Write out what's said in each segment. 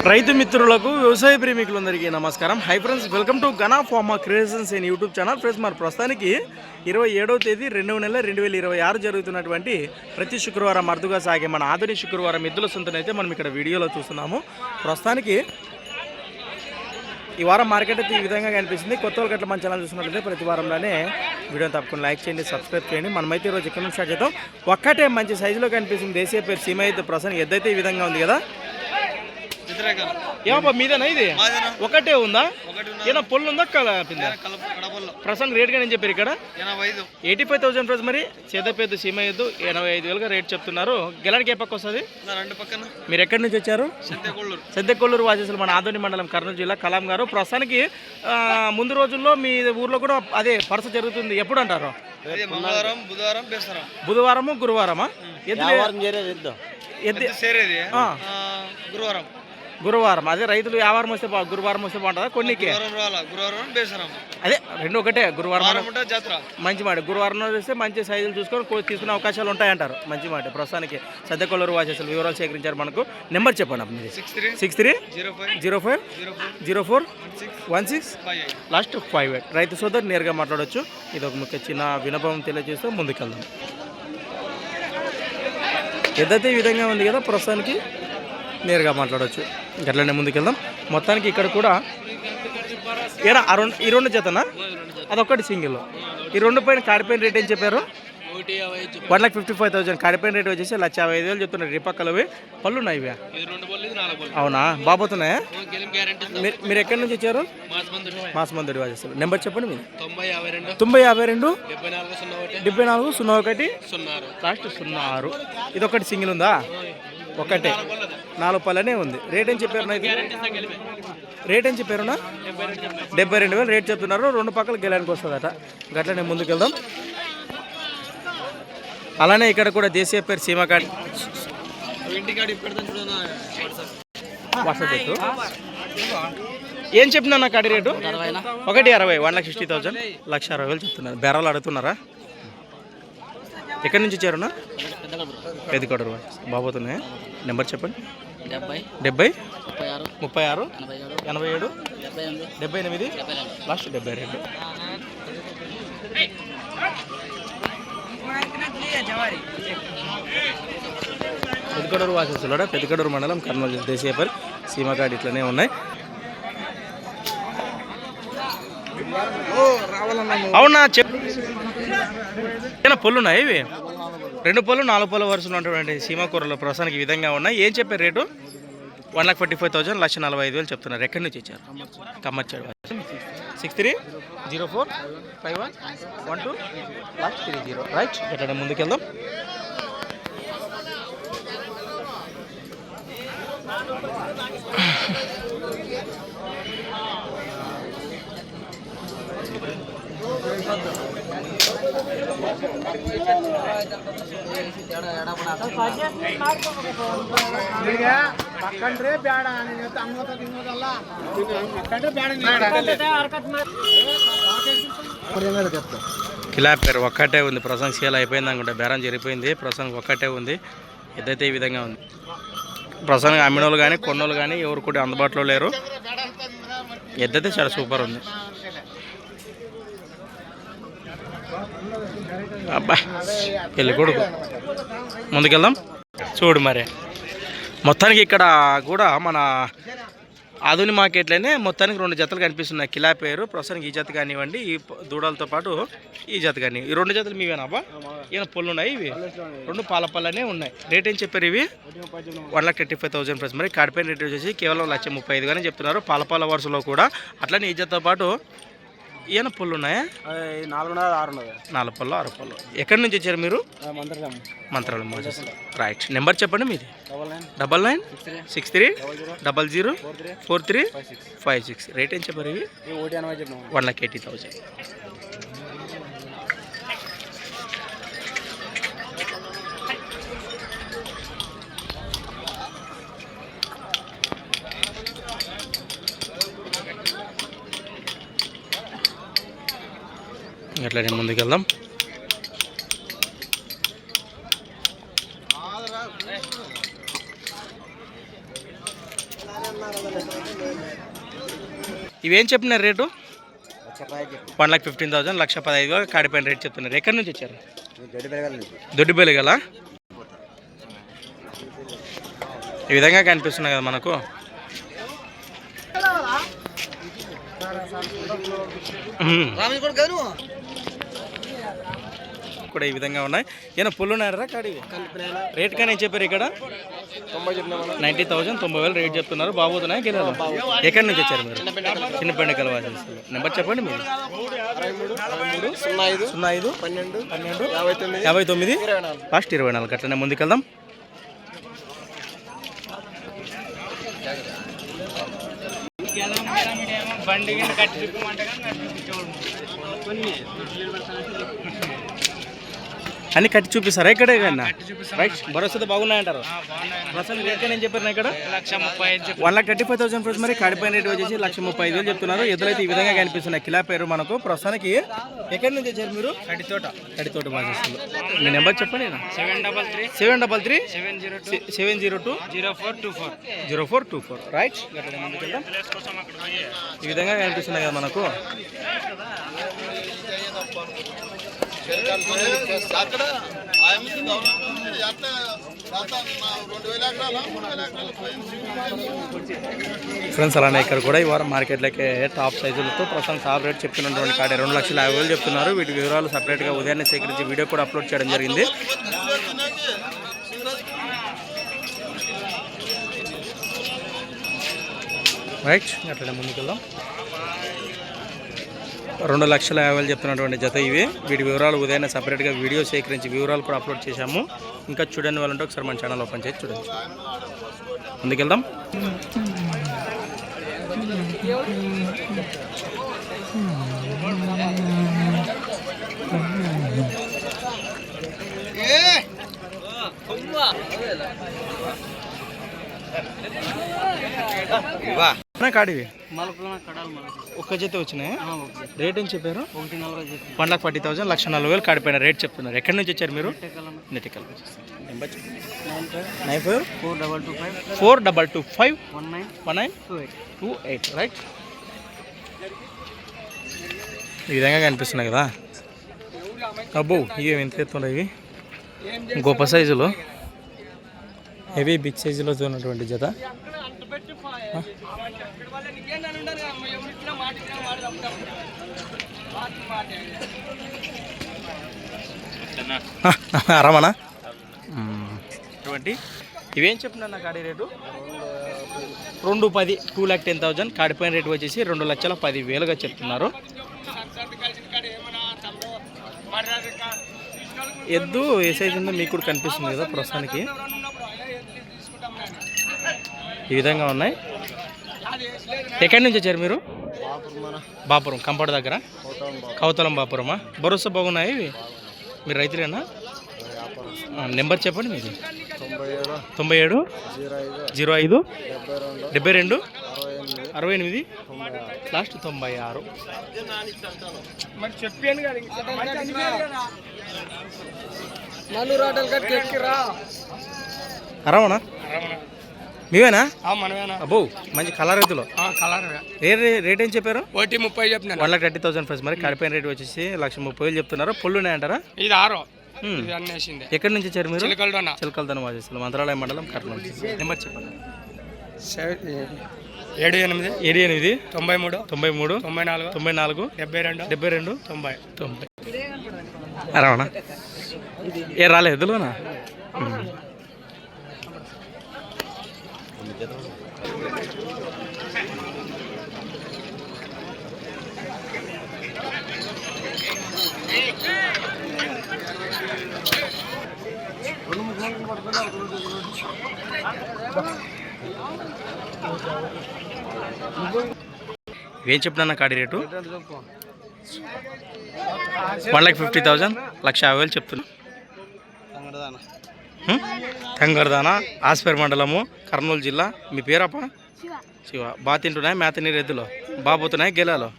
రైతు మిత్రులకు వ్యవసాయ ప్రేమికులందరికీ నమస్కారం. Hi friends, welcome to Gana pharma creations in YouTube channel. Friends, మరి ప్రస్తుతానికి 27వ తేదీ 2వ నెల 2026 జరుగుతున్నటువంటి ప్రతి శుక్రవారం అరుదుగా సాగే మన ఆధునిక శుక్రవారం ఎద్దుల సొంతనైతే మనం ఇక్కడ వీడియోలో చూస్తున్నాము. ప్రస్తుతానికి ఈ వారం మార్కెట్ అయితే ఈ విధంగా కనిపిస్తుంది. కొత్త వాళ్ళు గట్ల మన ఛానల్ చూసినట్లయితే ప్రతి వారంలోనే వీడియోని తప్పకుండా లైక్ చేయండి, సబ్స్క్రైబ్ చేయండి. మనమైతే ఈరోజు ఇక్కడ నుంచి స్టార్ట్ చేద్దాం. ఒక్కటే మంచి సైజులో కనిపిస్తుంది దేశీయ పేరు సీమ ఎద్దు. ప్రస్తుతానికి ఎద్దైతే ఈ విధంగా ఉంది కదా. ఏమబ్బా మీదేనా ఇది? ఒకటే ఉందా? ఏనా పొల్లు ఉందా? ప్రస్తుతం రేట్ గా నేను చెప్పారు ఇక్కడ 85,000 ప్రైస్. మరి చేదపేద్దు సీమ ఎద్దు 85,000గా రేట్ చెప్తున్నారు. గెలానికి ఏ పక్క వస్తుంది? మీరు ఎక్కడి నుంచి వచ్చారు? సెద్దెకొల్లూరు వాసేసులు, మన ఆదోని మండలం, కర్నూలు జిల్లా, కలాం గారు. ప్రస్తుతానికి ముందు రోజుల్లో మీ ఊర్లో కూడా అదే పరస జరుగుతుంది. ఎప్పుడు అంటారు? బుధవారము గురువారమా? గురువారం. అదే రైతులు వ్యాపారం వస్తే గురువారం వస్తే బాగుంటుందా? కొన్నికి అదే రెండు ఒకటే. గురువారం మంచి మాట. గురువారం వస్తే మంచి సైజులు చూసుకొని తీసుకునే అవకాశాలు ఉంటాయంటారు. మంచి మాట. ప్రస్తుతానికి సద్దెకొల్లూరు వాసేసులు వివరాలు సేకరించారు. మనకు నెంబర్ చెప్పండి. మీరు 63050416 లాస్ట్ 58. రైతు సోదరు నేరుగా మాట్లాడవచ్చు. ఇది ఒక ముఖ్య చిన్న వినపం తెలియజేస్తూ ముందుకెళ్దాం. ఏదైతే ఈ విధంగా ఉంది కదా, ప్రస్తుతానికి నేరుగా మాట్లాడవచ్చు. గట్లనే ముందుకెళ్దాం. మొత్తానికి ఇక్కడ కూడా ఏడా ఈ రెండు జతనా? అదొక్కటి సింగిల్. ఈ రెండు పైన కాడిపోయిన రేట్ ఏం చెప్పారు? 1,55,000. కాడిపోయిన రేట్ వచ్చేసి 1,55,000 చెప్తున్నారు. రిపక్కలవి పళ్ళు ఉన్నాయి ఇవి. అవునా? బాబోతున్నాయా? మీరు ఎక్కడి నుంచి వచ్చారు? మాసమందుడి వాచేస్తారు. నెంబర్ చెప్పండి. మీరు 9052 7401 లాస్ట్ 06. ఇదొకటి సింగిల్ ఉందా? ఒకటే 4 పళ్ళనే ఉంది. రేట్ ఏం చెప్పారు? రేట్ ఏం చెప్పారునా? 72,000 రేట్ చెప్తున్నారు. రెండు పక్కల గెలానికి వస్తుందట. గట్లనే ముందుకెళ్దాం. అలానే ఇక్కడ కూడా దేశీయ పేరు సీమకాడి వాట్సాప్ పెట్టు. ఏం చెప్తున్నా కాడి రేటు? 1,60,000 1,60,000 1,60,000 చెప్తున్నారు. బెరాలు అడుగుతున్నారా? ఎక్కడి నుంచి వచ్చారునా? పెద్దకొడరు బాబోతున్నాయా? నెంబర్ చెప్పండి. 70 36 87 78 లాస్ట్ 72. పెద్దకొడూరు వాసేసులో పెద్దకొడూరు మండలం, కర్నూలు జిల్లా, దేశీయ పేరు సీమకాడి ఇట్లనే ఉన్నాయి. అవునా? చెప్పిన పొల్లు ఉన్నాయి ఇవి. 2 పళ్ళు 4 పళ్ళ వరుసలు ఉన్నటువంటి సీమకూరలు ప్రస్తుతానికి ఈ విధంగా ఉన్నాయి. ఏం చెప్పారు రేటు? 1,45,000 1,45,000 చెప్తున్నారు. ఎక్కడి నుంచి ఇచ్చారు? కమ్మచ్చాడు. 63045112 లాస్ట్ 30. రైట్. ఎట్లా ముందుకెళ్దాం. కిలా పేరు ఒక్కటే ఉంది. ప్రసంగ సేల్ అయిపోయింది అనుకుంటే, బేరం జరిగిపోయింది. ప్రసంగం ఒక్కటే ఉంది. ఏదైతే ఈ విధంగా ఉంది. ప్రసంగం అమ్మినోళ్ళు కానీ కొన్నోళ్ళు కానీ ఎవరు కూడా అందుబాటులో లేరు. ఎద్దైతే చాలా సూపర్ ఉంది. అబ్బా పెళ్ళి కొడుకు. ముందుకెళ్దాం. చూడు మరి మొత్తానికి ఇక్కడ కూడా మన ఆధునిక మార్కెట్లోనే మొత్తానికి 2 జతలు కనిపిస్తున్నాయి. కిలా పేరు ప్రస్తుతానికి ఈ జత కానివ్వండి, ఈ దూడలతో పాటు ఈ జత కానీ. ఈ 2 జతలు మీవేనా అబ్బా? ఏమైనా పొల్లు ఉన్నాయి ఇవి? 2 పాల పళ్ళనే ఉన్నాయి. రేట్ ఏం చెప్పారు ఇవి? 1,35,000 ప్రైస్. మరి కాడిపోయిన రేట్ వచ్చేసి కేవలం 1,35,000 చెప్తున్నారు. పాల వరుసలో కూడా. అట్లనే ఈ జతతో పాటు ఏమైనా పొల్లు ఉన్నాయా? 4 పళ్ళు 6 పళ్ళు. ఎక్కడి నుంచి వచ్చారు మీరు? మంత్రాలయం. రైట్. నెంబర్ చెప్పండి మీది. 9963004356. రేట్ ఏం చెప్పారు ఇవి? 1,80,000. అట్లనే ముందుకెళ్దాం. ఇవేం చెప్పినారు రేటు? 1,15,000, 1,15,000 కాడిపోయిన రేట్ చెప్తున్నారు. ఎక్కడి నుంచి వచ్చారు? దొడ్డిబెల్లి గల. ఈ విధంగా కనిపిస్తున్నాయి కదా మనకు. కూడా ఈ విధంగా ఉన్నాయి. ఏమైనా పుల్లు ఉన్నారా కాడి? రేట్ కానీ ఏం చెప్పారు ఇక్కడ? 90,000, 90,000 రేట్ చెప్తున్నారు. బాబోతున్నాయి గిలాలు. ఎక్కడి నుంచి వచ్చారు మీరు? చిన్నపండి కలవాసి. నెంబర్ చెప్పండి మీరు. 05 12 59 లాస్ట్ 24. అట్లనే ముందుకెళ్దాం. అన్ని కట్టి చూపిస్తారా ఇక్కడే కన్నా? రైట్, భరోసాతో బాగున్నాయంటారు. ప్రస్తుతం రేట్ కానీ ఏం చెప్పారు ఇక్కడ? 1,35,000 ఫ్రెండ్స్. మరి కాడిపోయిన రేట్ వచ్చేసి 1,35,000 చెప్తున్నారు. ఎదురైతే ఈ విధంగా కనిపిస్తున్నాయి. కిలా పేరు మనకు. ప్రస్తుతానికి ఎక్కడి నుంచి వచ్చారు మీరు? కడితోట మాసేస్తారు. మీ నెంబర్ చెప్పండి. 733 702 0424. రైట్, ఈ విధంగా కనిపిస్తున్నాయి కదా మనకు. ఫ్రెండ్స్ అలానే ఇక్కడ కూడా ఈ వారం మార్కెట్లోకి టాప్ సైజులతో ప్రస్తుతం టాప్ రేట్ చెప్తున్నటువంటి కాడ 2,50,000 చెప్తున్నారు. వీటి వివరాలు సపరేట్గా ఉదయాన్నే సేకరించి వీడియో కూడా అప్లోడ్ చేయడం జరిగింది. రైట్, అట్లనే ముందుకెళ్దాం. 2,50,000 చెప్తున్నటువంటి జత ఇవి. వీటి వివరాలు ఉదయాన్నే సపరేట్గా వీడియో సేకరించి వివరాలు కూడా అప్లోడ్ చేశాము. ఇంకా చూడండి వాళ్ళంటే ఒకసారి మన ఛానల్ ఓపెన్ చేసి చూడండి. ముందుకెళ్దాం. కాడివి ఒక్క జత వచ్చినాయి. రేట్ ఏం చెప్పారు? 1,40,000, 1,40,000 కాడిపోయిన రేట్ చెప్తున్నారు. ఎక్కడి నుంచి వచ్చారు మీరు? నెటికల్. 954225 1928. రైట్, ఈ విధంగా కనిపిస్తున్నాయి కదా. అబ్బో, ఇవి ఎంత ఎత్తున్నాయి. ఇవి గొప్ప సైజులో, హెవీ బిగ్ సైజులో ఉన్నటువంటి జత. రమణ ఇవేం చెప్తున్నా కాడి రేటు? 2,10, 2,10,000. కాడిపోయిన రేటు వచ్చేసి 2,10,000గా చెప్తున్నారు. ఎద్దు ఏ సైజు ఉందో మీకు కూడా కనిపిస్తుంది కదా ప్రస్తుతానికి. ఈ విధంగా ఉన్నాయి. ఎక్కడి నుంచి వచ్చారు మీరు? బాపురం, కంపడ దగ్గర. కౌతలం బాపురమా? భరోసా బాగున్నాయి ఇవి. మీరు రైతులేనా? నెంబర్ చెప్పండి మీది. 97 05 72 68 లాస్ట్ 96. అరవనా మీవేనా? అబ్బో, మంచి కలర్ రైతులు. రేట్ ఏం చెప్పారు? 1,30 చెప్పిన. 1,30,000 ఫస్ట్. మరి కాడిపోయిన రేట్ వచ్చేసి 1,30,000 చెప్తున్నారు. పొల్లు ఉన్నాయంటారా? ఇది 6. ఎక్కడి నుంచి వచ్చారు మీరు? చిలకలదన వాజేశ్వరం, మంత్రాలయం మండలం, కర్నూలు. నెంబర్ చెప్పండి. 78 93 93 94 94 72 90. రావనా? ఏ రాలేదు ఎద్దులోనా? ఏం చెప్పినా కాడి రేటు? 1,50,000, 1,50,000 చెప్తున్నా. తంగరదానా, ఆస్పేర్ మండలము, కర్నూలు జిల్లా. మీ పేరప్ప? శివ. బాగా తింటున్నాయి మేత నీరు ఎద్దులో? బాగా పోతున్నాయి గెలాలో?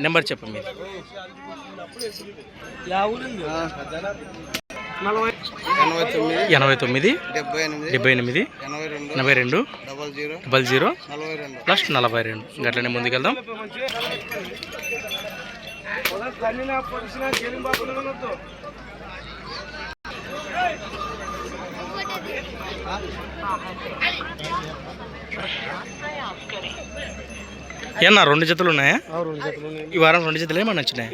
నెంబర్ చెప్పండి మీరు. 89 78 82 00 ప్లస్ 42. గట్లనే ముందుకెళ్దాం. ఏమన్నా 2 జతలు ఉన్నాయా? ఈ వారం 2 జతలు ఏమన్నా వచ్చినాయి?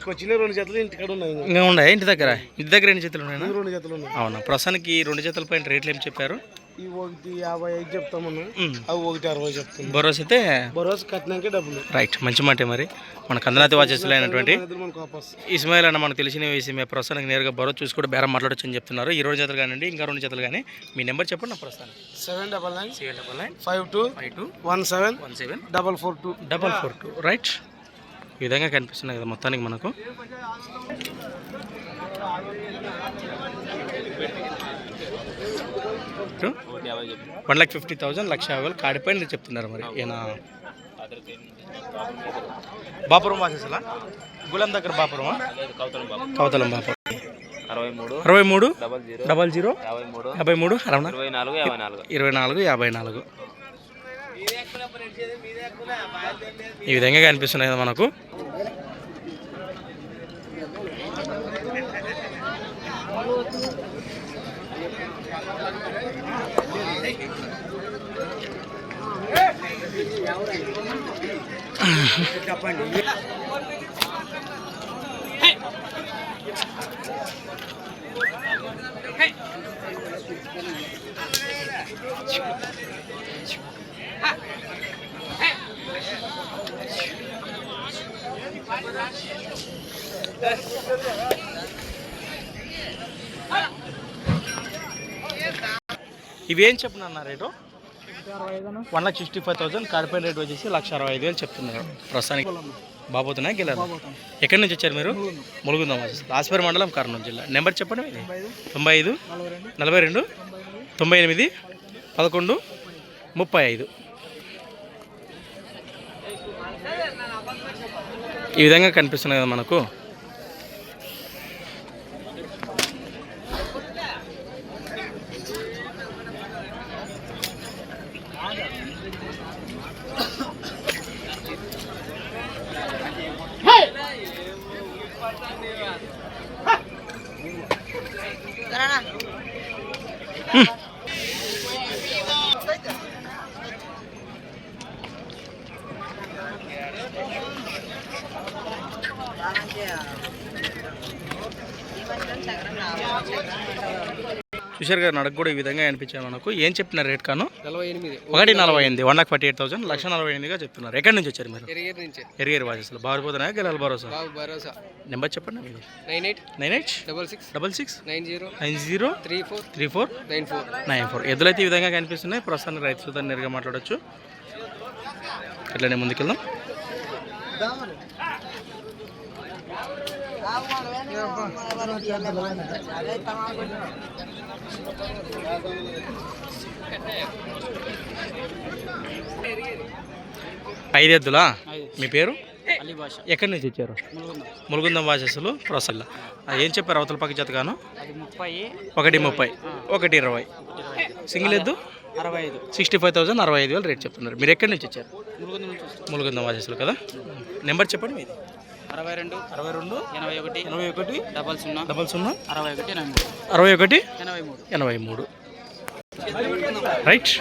వచ్చిన 2 జతలు ఇంటికాడ ఉన్నాయి. ఇంకా ఉన్నాయా ఇంటి దగ్గర? ఇంటి దగ్గర ఎన్ని జతలు ఉన్నాయా? 2 జతలు ఉన్నాయి. అవునా? ప్రస్తుతానికి 2 జతల పైన రేట్లు ఏం చెప్పారు? ఈ 1.55 చెప్తామన్నా, అవి 1.60 చెప్తాం. భరోసా అయితే భరోసా కట్టినాకే డబ్బులు. రైట్, మంచి మాట. మరి మన కందనాతి వాచెస్లో అయినటువంటి ఇస్మాయిల్ అన్న మనకు తెలిసిన వేసి మీ ప్రస్తుతానికి నేరుగా భరోసా చూసి కూడా బేరం మాట్లాడొచ్చు అని చెప్తున్నారు. ఈ 2 జతలు కానివ్వండి, ఇంకా 2 జతలు కానీ. మీ నెంబర్ చెప్పండి నా ప్రస్తుతానికి. 799 52 17 442. రైట్, ఈ విధంగా కనిపిస్తున్నాయి కదా మొత్తానికి మనకు. $1,50,000 1,50,000 కాడిపైన చెప్తున్నారు. మరి ఈయన బాపురం వాసేసలా? గులం దగ్గర బాపురమా? కౌతలం బాపురం. 63 00 53 24 54. ఈ విధంగా కనిపిస్తున్నాయి కదా మనకు. ఇవేం చెప్తున్నా రేటు? 1,65,000 కాడిపైన రేట్ వచ్చేసి 1,65,000 చెప్తున్నారు ప్రస్తుతానికి. బాబోతున్నాయి గెలారు. ఎక్కడి నుంచి వచ్చారు మీరు? ములుగుందాం ఆస్పేర్ మండలం, కర్నూలు జిల్లా. నెంబర్ చెప్పండి. 95 42 98 11 35. ఈ విధంగా కనిపిస్తున్నాయి కదా మనకు. చూశారు కదా, నడక కూడా ఈ విధంగా అనిపించాయి మనకు. ఏం చెప్తున్నారు రేట్ కాను? 1,48,000 1,48,000 1,48,000గా చెప్తున్నారు. ఎక్కడి నుంచి వచ్చారు మీరు? ఎరిగేరు వాచెస్లో. బారిపోతున్నాయా గెలాలి భరోసా? నెంబర్ చెప్పండి. 98 66 90 34 94. ఎద్దులైతే ఈ విధంగా కనిపిస్తున్నాయి. ప్రస్తుతానికి రైతు సుధాన్ని నేరుగా మాట్లాడచ్చు. అట్లనే ముందుకెళ్దాం. ఐదు ఎద్దులా? మీ పేరు? ఎక్కడి నుంచి వచ్చారు? ములుగుందం వాచెస్లు ప్రొసల్లా. ఏం చెప్పారు అవతల పక్క జత గాను? 1,30 1,20. సింగిల్ ఎద్దు 65,000 65,000 రేట్ చెప్తున్నారు. మీరు ఎక్కడి నుంచి వచ్చారు? ములుగుందం వాచెస్లు కదా. నెంబర్ చెప్పండి మీది. 62 81 00 61 83. రైట్.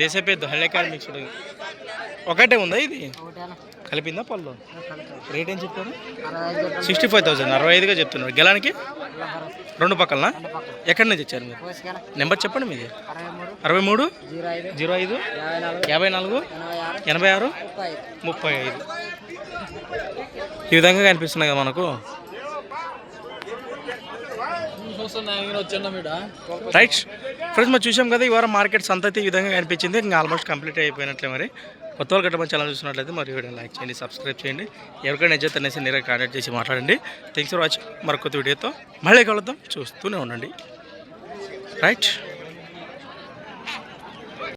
దేశపేద్దు హళ్ళకాయ మిక్స్డ్ ఒకటే ఉందా? ఇది కలిపిందా పళ్ళు? రేట్ ఏం చెప్పారు? 65,000 65గా చెప్తున్నారు. గెలానికి 2 పక్కలనా? ఎక్కడి నుంచి ఇచ్చారు మీరు? నెంబర్ చెప్పండి మీది. 63 05 54 86 35. ఈ విధంగా కనిపిస్తున్నాయి కదా మనకు. రైట్ ఫ్రెండ్స్, మరి చూసాం కదా ఈ వారం మార్కెట్ సంత అయితే ఈ విధంగా కనిపించింది. ఇంకా ఆల్మోస్ట్ కంప్లీట్ అయిపోయినట్లే. మరి కొత్త వాళ్ళు గట్ట మంచి ఛానల్ చూసినట్లయితే మరి వీడియో లైక్ చేయండి, సబ్స్క్రైబ్ చేయండి. ఎవరికైనా నచ్చితే అనేసి నేరుగా కాంటాక్ట్ చేసి మాట్లాడండి. Thanks for watching. మరొక వీడియోతో మళ్ళీ కలుద్దాం. చూస్తూనే ఉండండి. రైట్.